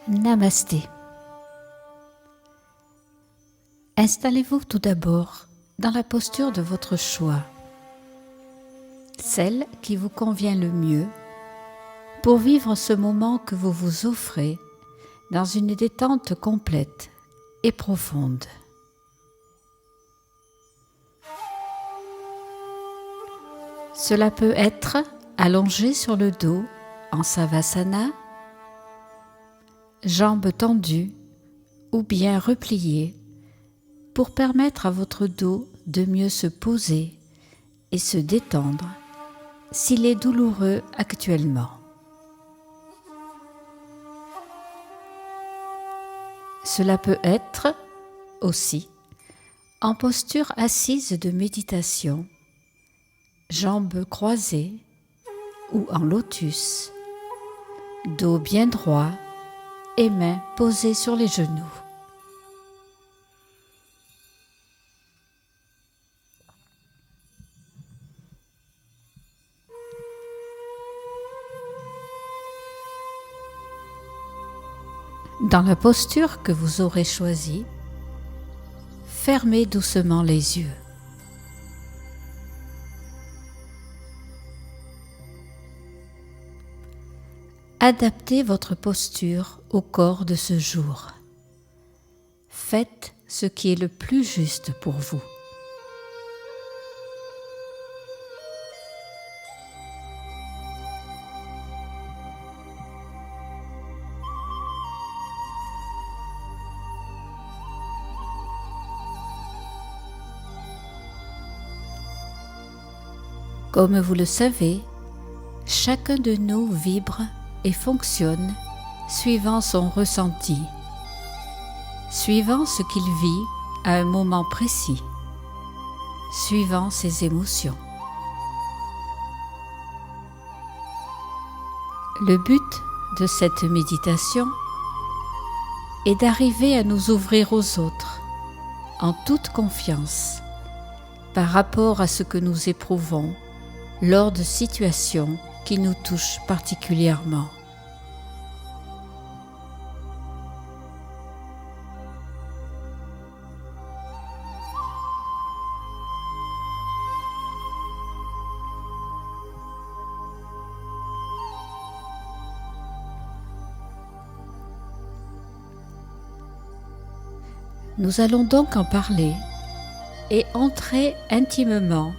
Namasté. Installez-vous tout d'abord dans la posture de votre choix, celle qui vous convient le mieux pour vivre ce moment que vous vous offrez dans une détente complète et profonde. Cela peut être allongé sur le dos en Savasana, jambes tendues ou bien repliées pour permettre à votre dos de mieux se poser et se détendre s'il est douloureux actuellement. Cela peut être aussi en posture assise de méditation, jambes croisées ou en lotus, dos bien droit et mains posées sur les genoux. Dans la posture que vous aurez choisie, fermez doucement les yeux. Adaptez votre posture au corps de ce jour. Faites ce qui est le plus juste pour vous. Comme vous le savez, chacun de nous vibre et fonctionne suivant son ressenti, suivant ce qu'il vit à un moment précis, suivant ses émotions. Le but de cette méditation est d'arriver à nous ouvrir aux autres en toute confiance par rapport à ce que nous éprouvons lors de situations qui nous touchent particulièrement. Nous allons donc en parler et entrer intimement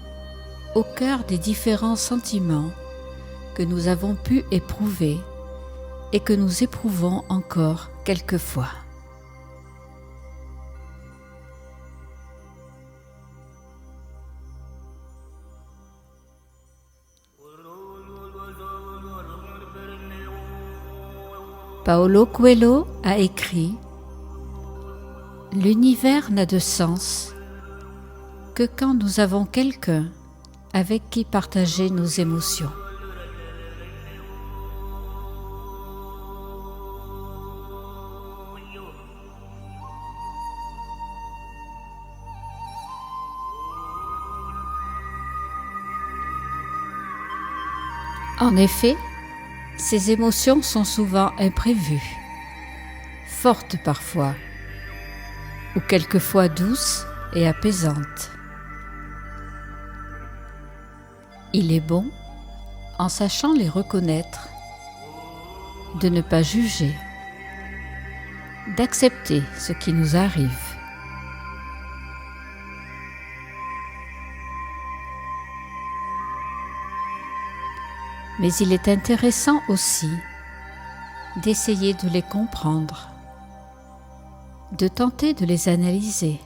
au cœur des différents sentiments que nous avons pu éprouver et que nous éprouvons encore quelquefois. Paulo Coelho a écrit « L'univers n'a de sens que quand nous avons quelqu'un avec qui partager nos émotions. » En effet, ces émotions sont souvent imprévues, fortes parfois, ou quelquefois douces et apaisantes. Il est bon, en sachant les reconnaître, de ne pas juger, d'accepter ce qui nous arrive. Mais il est intéressant aussi d'essayer de les comprendre, de tenter de les analyser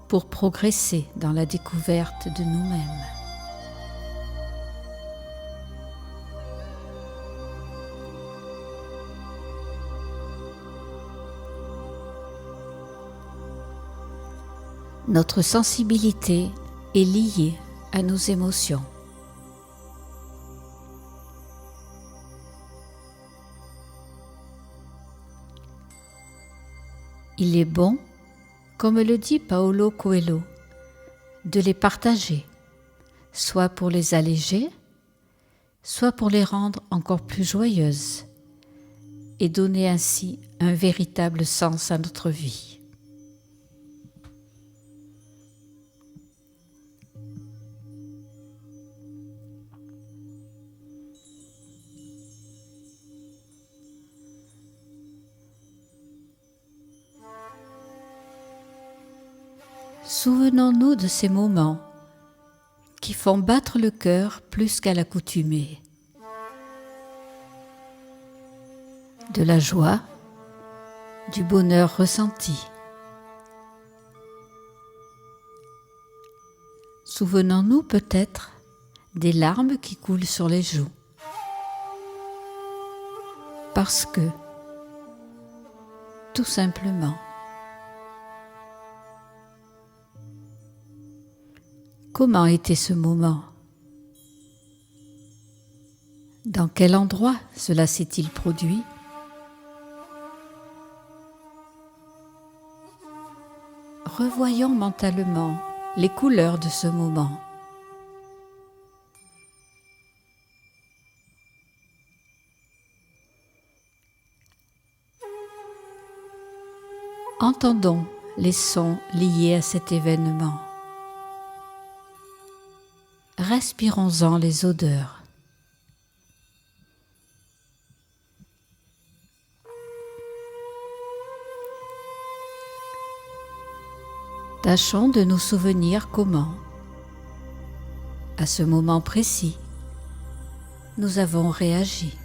pour progresser dans la découverte de nous-mêmes. Notre sensibilité est liée à nos émotions. Il est bon, comme le dit Paulo Coelho, de les partager, soit pour les alléger, soit pour les rendre encore plus joyeuses, et donner ainsi un véritable sens à notre vie. Souvenons-nous de ces moments qui font battre le cœur plus qu'à l'accoutumée. De la joie, du bonheur ressenti. Souvenons-nous peut-être des larmes qui coulent sur les joues. Parce que, tout simplement, comment était ce moment? Dans quel endroit cela s'est-il produit? Revoyons mentalement les couleurs de ce moment. Entendons les sons liés à cet événement. Respirons-en les odeurs. Tâchons de nous souvenir comment, à ce moment précis, nous avons réagi.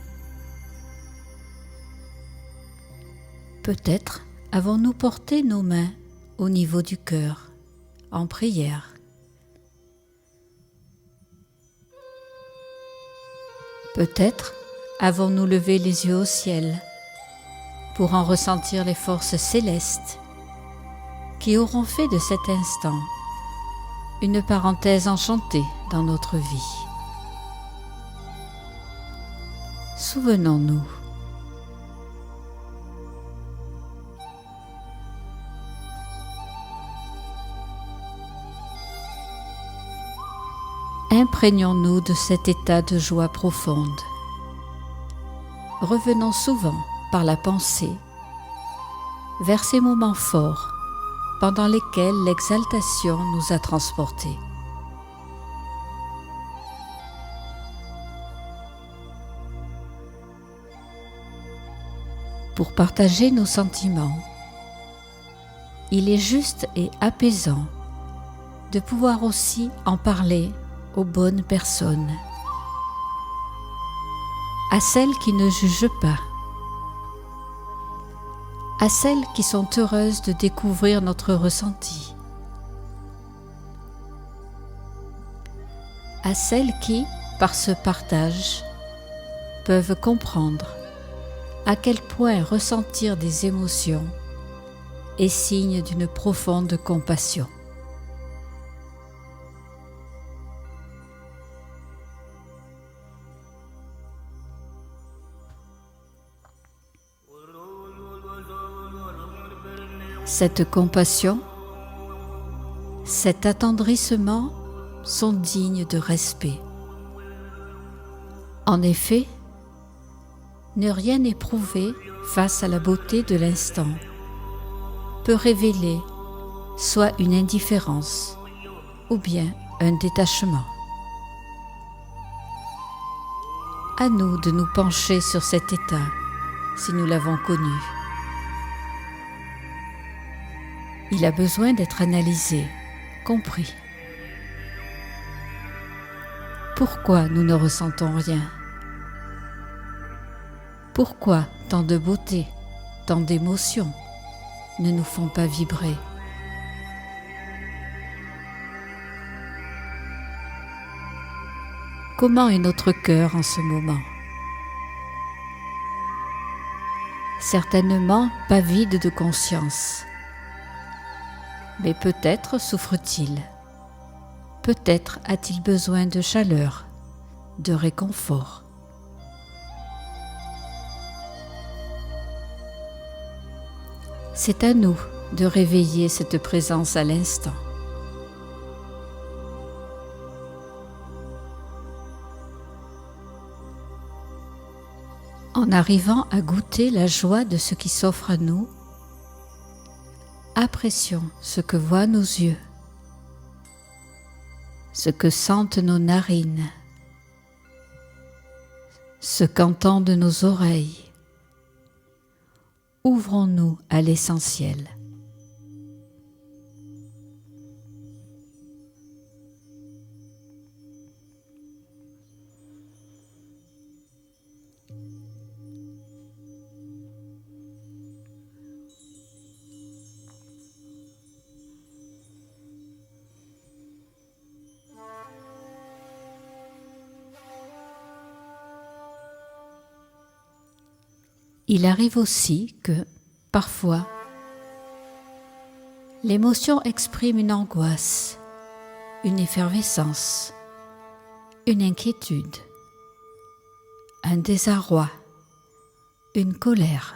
Peut-être avons-nous porté nos mains au niveau du cœur, en prière. Peut-être avons-nous levé les yeux au ciel pour en ressentir les forces célestes qui auront fait de cet instant une parenthèse enchantée dans notre vie. Souvenons-nous. Imprégnons-nous de cet état de joie profonde. Revenons souvent par la pensée vers ces moments forts pendant lesquels l'exaltation nous a transportés. Pour partager nos sentiments, il est juste et apaisant de pouvoir aussi en parler aux bonnes personnes, à celles qui ne jugent pas, à celles qui sont heureuses de découvrir notre ressenti, à celles qui, par ce partage, peuvent comprendre à quel point ressentir des émotions est signe d'une profonde compassion. Cette compassion, cet attendrissement sont dignes de respect. En effet, ne rien éprouver face à la beauté de l'instant peut révéler soit une indifférence ou bien un détachement. À nous de nous pencher sur cet état si nous l'avons connu. Il a besoin d'être analysé, compris. Pourquoi nous ne ressentons rien? Pourquoi tant de beauté, tant d'émotions ne nous font pas vibrer? Comment est notre cœur en ce moment? Certainement pas vide de conscience. Mais peut-être souffre-t-il, peut-être a-t-il besoin de chaleur, de réconfort. C'est à nous de réveiller cette présence à l'instant. En arrivant à goûter la joie de ce qui s'offre à nous, apprécions ce que voient nos yeux, ce que sentent nos narines, ce qu'entendent nos oreilles. Ouvrons-nous à l'essentiel. Il arrive aussi que, parfois, l'émotion exprime une angoisse, une effervescence, une inquiétude, un désarroi, une colère.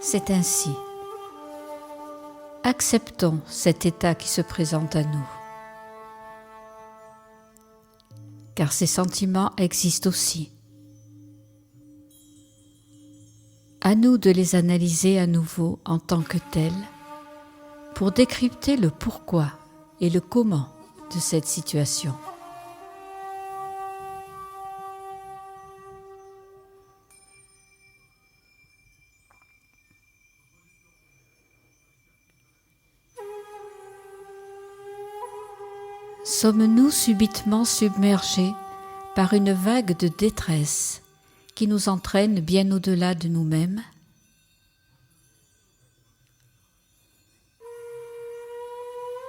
C'est ainsi. Acceptons cet état qui se présente à nous, car ces sentiments existent aussi. À nous de les analyser à nouveau en tant que tels pour décrypter le pourquoi et le comment de cette situation. Sommes-nous subitement submergés par une vague de détresse qui nous entraîne bien au-delà de nous-mêmes?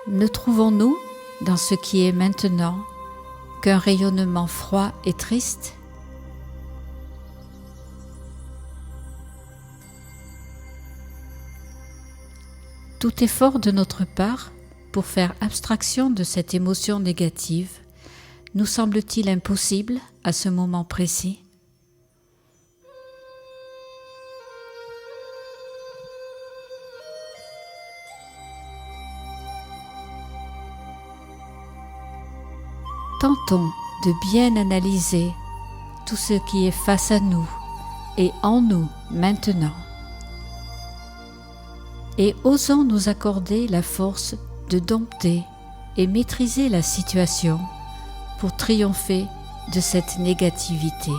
Ne trouvons-nous dans ce qui est maintenant qu'un rayonnement froid et triste? Tout effort de notre part pour faire abstraction de cette émotion négative nous semble-t-il impossible à ce moment précis? Tentons de bien analyser tout ce qui est face à nous et en nous maintenant. Et osons nous accorder la force de dompter et maîtriser la situation pour triompher de cette négativité.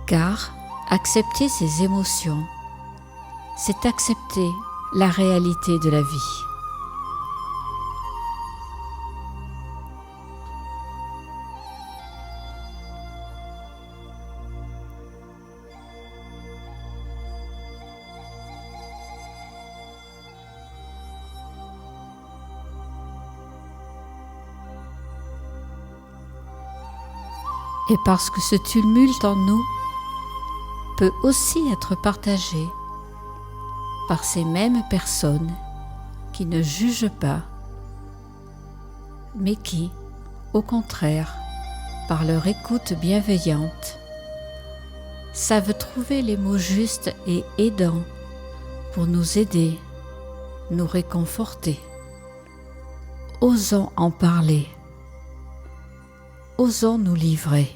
Car accepter ces émotions, c'est accepter la réalité de la vie. Et parce que ce tumulte en nous peut aussi être partagé par ces mêmes personnes qui ne jugent pas, mais qui, au contraire, par leur écoute bienveillante, savent trouver les mots justes et aidants pour nous aider, nous réconforter. Osons en parler. Osons nous livrer.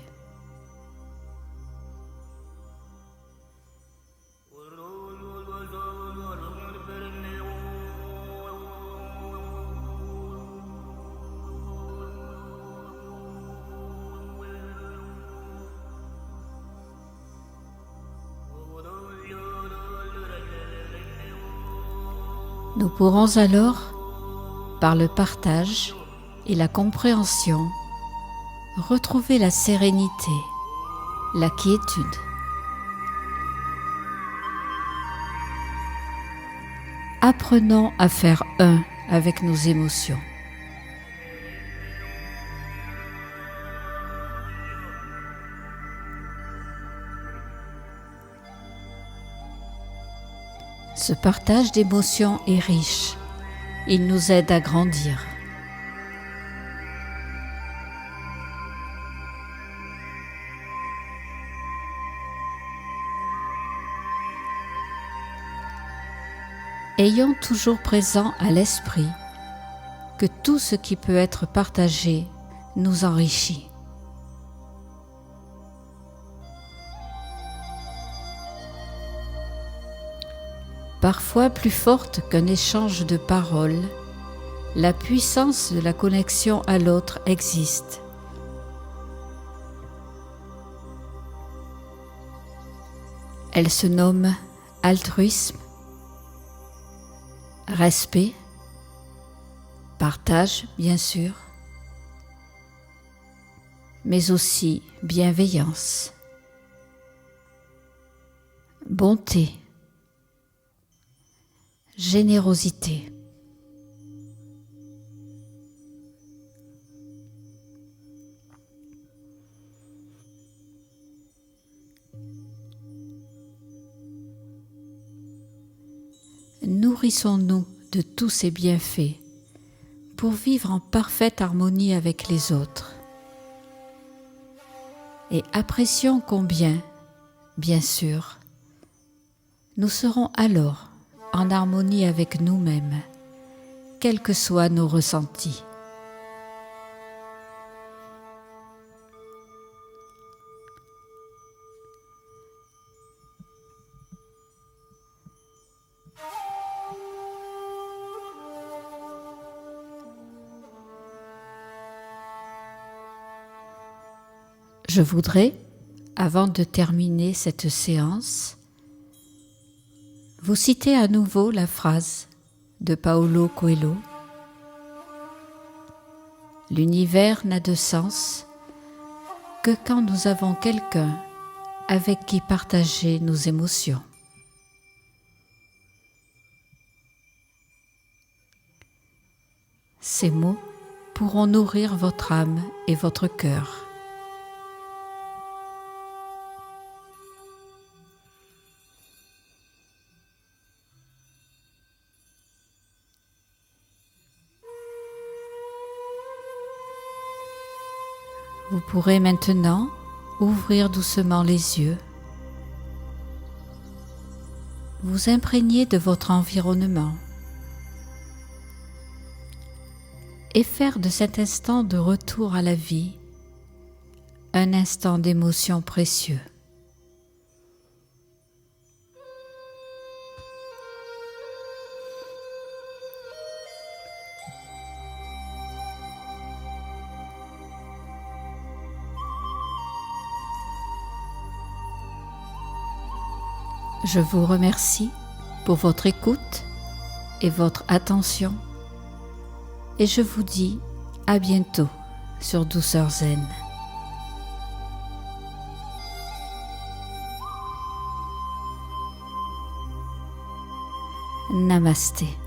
Nous pourrons alors, par le partage et la compréhension, retrouver la sérénité, la quiétude. Apprenons à faire un avec nos émotions. Ce partage d'émotions est riche. Il nous aide à grandir. Ayons toujours présent à l'esprit que tout ce qui peut être partagé nous enrichit. Parfois plus forte qu'un échange de paroles, la puissance de la connexion à l'autre existe. Elle se nomme altruisme, respect, partage bien sûr, mais aussi bienveillance, bonté, générosité. Nourrissons-nous de tous ces bienfaits pour vivre en parfaite harmonie avec les autres. Et apprécions combien, bien sûr, nous serons alors en harmonie avec nous-mêmes, quels que soient nos ressentis. Je voudrais, avant de terminer cette séance, vous citer à nouveau la phrase de Paulo Coelho. L'univers n'a de sens que quand nous avons quelqu'un avec qui partager nos émotions. Ces mots pourront nourrir votre âme et votre cœur. Vous pourrez maintenant ouvrir doucement les yeux, vous imprégner de votre environnement et faire de cet instant de retour à la vie un instant d'émotion précieux. Je vous remercie pour votre écoute et votre attention et je vous dis à bientôt sur Douceur Zen. Namasté.